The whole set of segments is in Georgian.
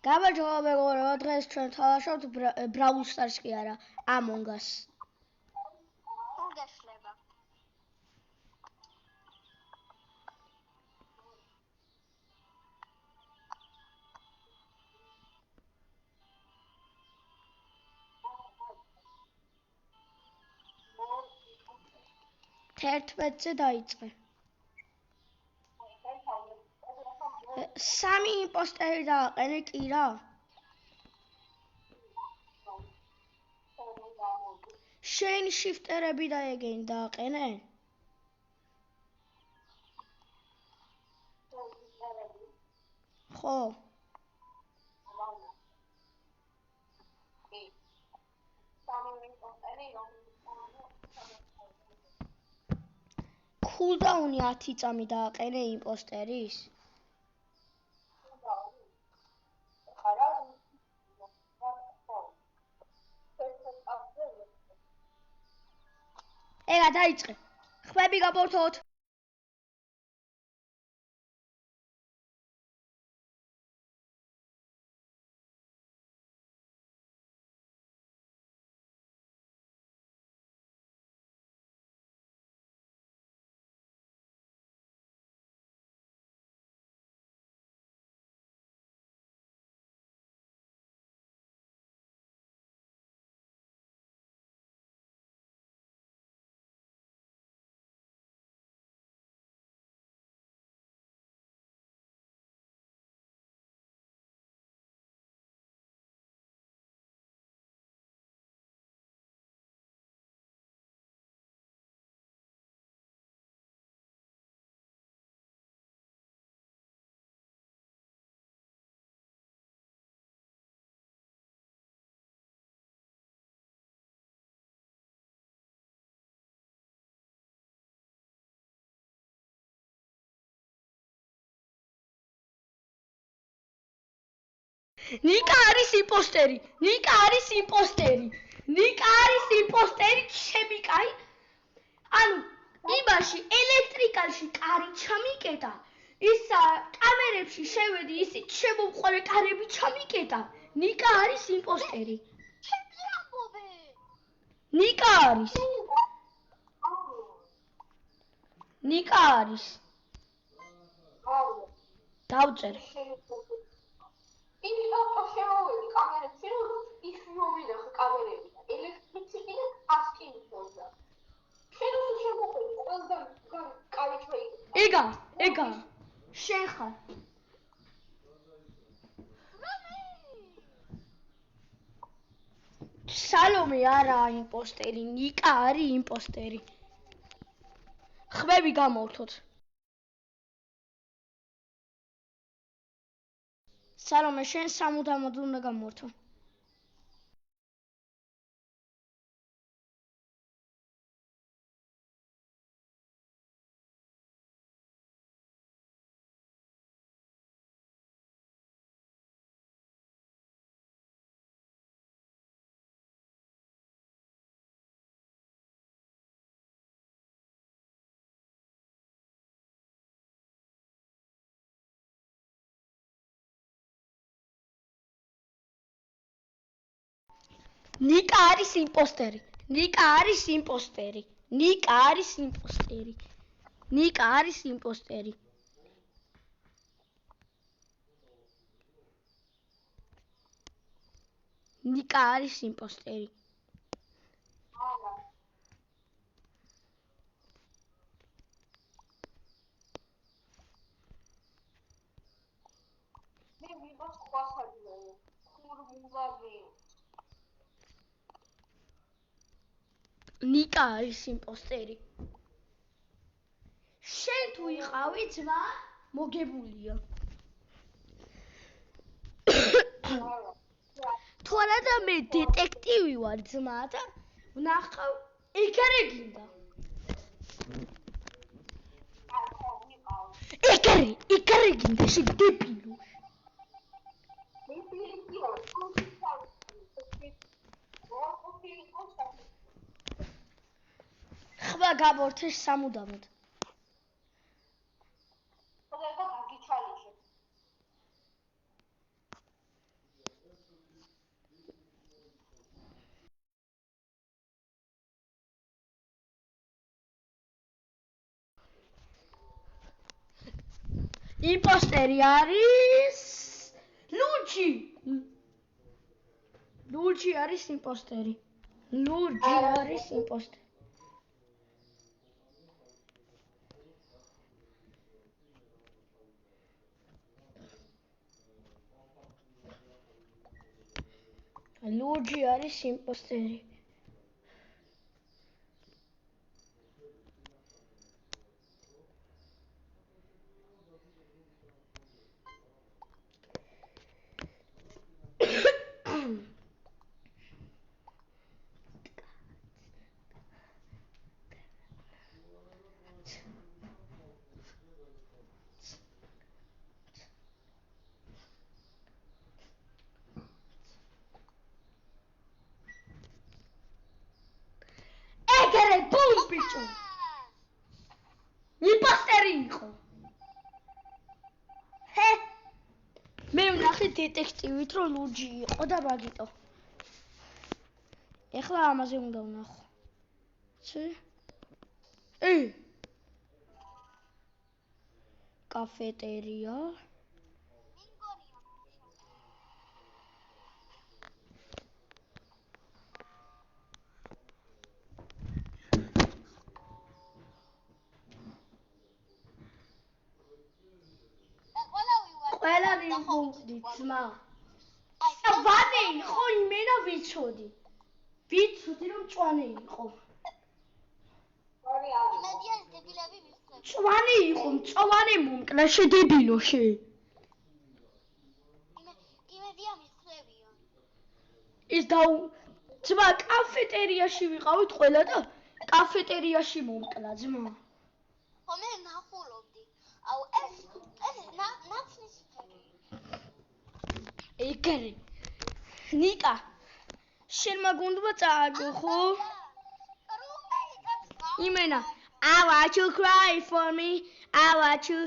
გამარჯობა მეგობრებო, დღეს ჩვენ თამაშობთ Brawl Stars კი არა, Among Us. გაშლება. თერთმეტზე დაიწყე. სამი იმპოსტერი დააყენე კი რა? შენ შიფტერები და ეგენი დააყენე? ხო. Cooldown-ი 10 წამი დააყენე იმპოსტერის? ეგა დაიწყე. ხმები გაბორთოთ. ნიკა არის იმპოსტერი. ჩემი კაი. ანუ იმაში ელექტრიკალში კარი ჩამიკეტა. ის კამერებში შევედი, ისიც შემომყარე კარები ჩამიკეტა. ნიკა არის იმპოსტერი. ჩემი ამბობე. ნიკა არის. დავწერე. ის შემოვედი კამერებში, ის მომიდახ კამერები და ელექტრიციტი და ასკი მიწოდა. შენ უსო შემოყვები ყველგან კარი ჩაიგდა. ეგა. შენ ხარ. სალომე არაა იმპოსტერი, ნიკა არის იმპოსტერი. ხმები გამოვთოთ. სალომე, შენ სამუდამოდ უნდა გამოვთო. ნიკა არის იმპოსტერი. მე ვიღაც ხვასაძე. ხურმულაძე. ნიკა არის იმპოსტერი. შენ თუ იყავი ძმა, მოგებულია. თუ არა და მე დეტექტივი ვარ ძმა და ვნახავ ეკარეგინდა. ეკარეგინდა შე დებილო. ხმა გაბორთეს სამუდამოდ. ხოდა გაგიჩალიში. იმპოსტერი არის ლურჯი. ლურჯი არის იმპოსტერი. ლურჯი არის იმპოსტერი. ლურჯი არის იმპოსტერი. ეგრე ბუმ ბიჭო. იმპოსტერი იყო. ჰე. მე ვნახე დეტექტივით რომ ლურჯი იყო და მაგიტო. ეხლა ამაზე უნდა ვნახო. ჩი? კაფეტერია. ყველა ვიმბუმდი ძმა. მწვანე იყო იმენა ვიცოდი. ვიცოდი რომ მწვანე იყო. მედიას დებილები მიხსნები. მწვანე იყო, მწვანე მომკლა შედებილოში. იმედია მიხსნებია. ის ძმა კაფეტერიაში ვიყავით ყველა და კაფეტერიაში მომკლა ძმა. ხო მე ნახულობდი. აუ ეს ნაცნის ფერი. ეგრე. ნიკა შენ მაგუნდობა წააგო ხო? იმენა I want you cry for me. I want you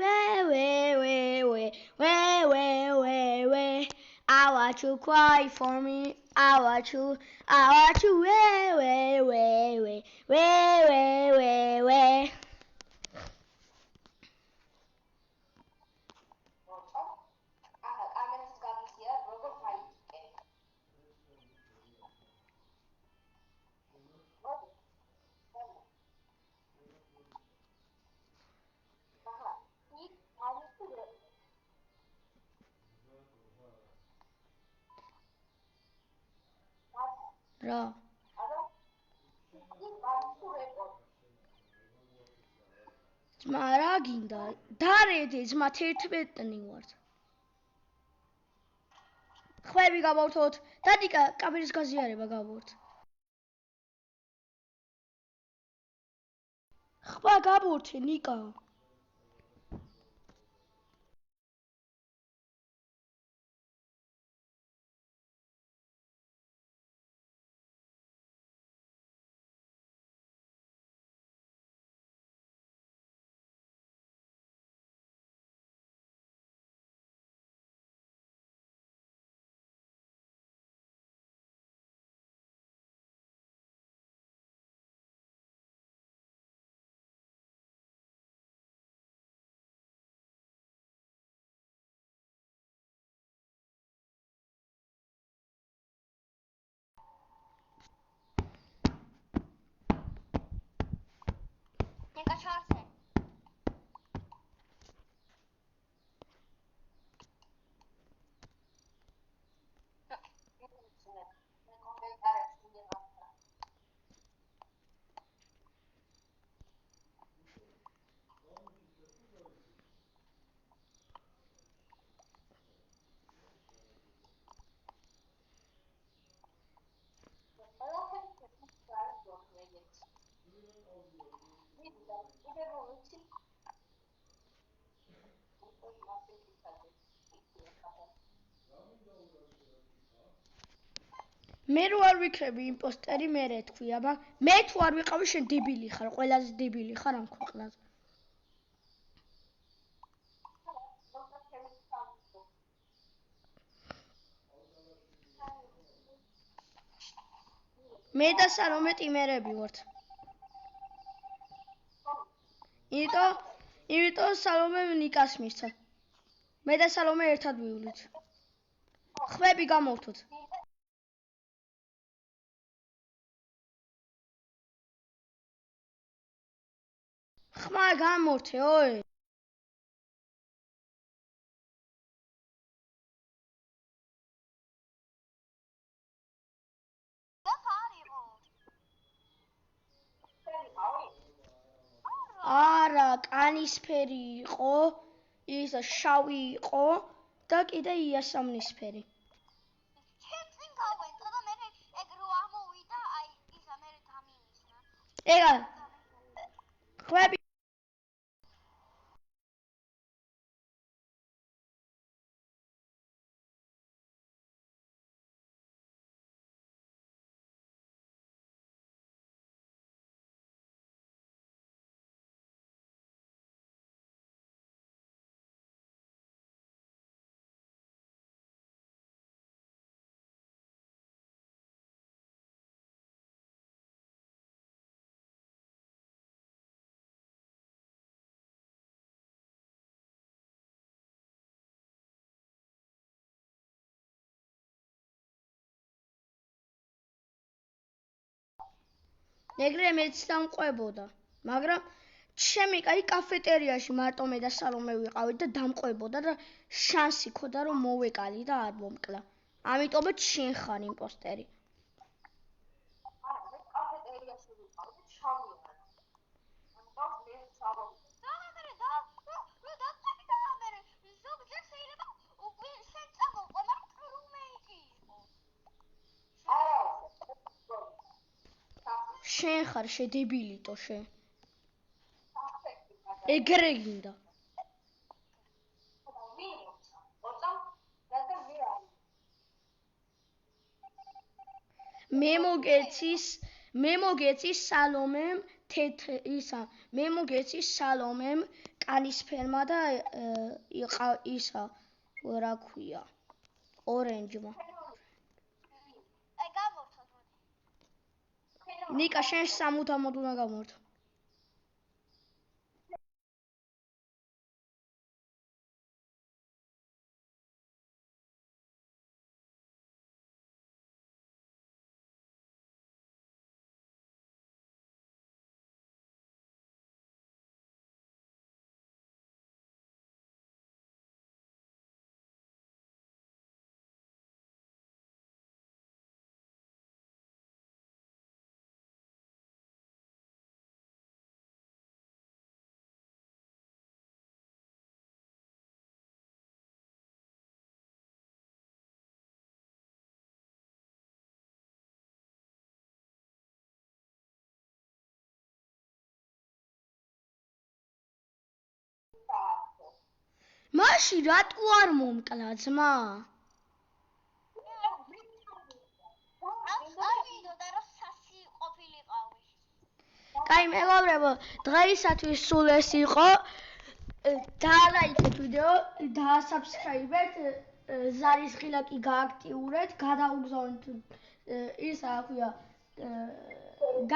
way. I want you cry for me. I want you way. რა? ძმა რა გინდა? დარედი ძმა 11-ნი ვართ. ხვები გავავრთოთ. დადიკა კამერის გაზიარება გავავრთ. ხმა გავავრთე ნიკა. ნიკა ჩარცე. მე რო არ ვიქრები იმპოსტერი მერე თქვია, მე თუ არ ვიყავი შენ დებილი ხარ, ყველაზე დებილი ხარ ამ ქვეყნაზე. მე და სალომე ტიმერები ვართ. იმიტომ იმიტომ სალომემ ნიკას მისცა. მე და სალომე ერთად ვივლით. ხმები გამოვთოთ. ხმა გამორთე, ოე. არა, კანისფერი იყო, ის შავი იყო და კიდე იასამნისფერი. ჩემწინ გავენწა და მე ეგ რო ამოვიდა, აი ისა მე დამიმისნა. ეგა ხმები ეგრე მეც დამყვებოდა, მაგრამ ჩემი კაი კაფეტერიაში მარტო მე და სალომე ვიყავით და დამყვებოდა და შანსი ქონდა რომ მოვეკალი და არ მომკლა. ამიტომაც შენ ხარ იმპოსტერი. მე კაფეტერიაში ვიყავდი, შავი არა. ამიტომ მე სალომე. შენ ხარ შედებილიტო შენ. ეგრე გინდა. მე მოგეცის სალომემ ისა მე მოგეცის სალომემ კანისფერმა და ისა რა ქვია ორენჯმა. ნიკა შენ სამუდამოდ უნდა გამორთო. მაშინ რატო არ მომკლა ძმა? კაი მეგობრებო, დღეისათვის სულ ეს იყო. დაალაიქეთ ვიდეო, დაასაბსქრაიბეთ, ზარის ღილაკი გააქტიურეთ, გადაუგზავნეთ ისა აქვია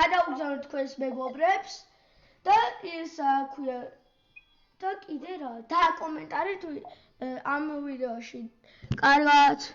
გადაუგზავნეთ თქვენს მეგობრებს და ისა აქვია და კიდე რა, და კომენტარით ამ ვიდეოში. კარგად.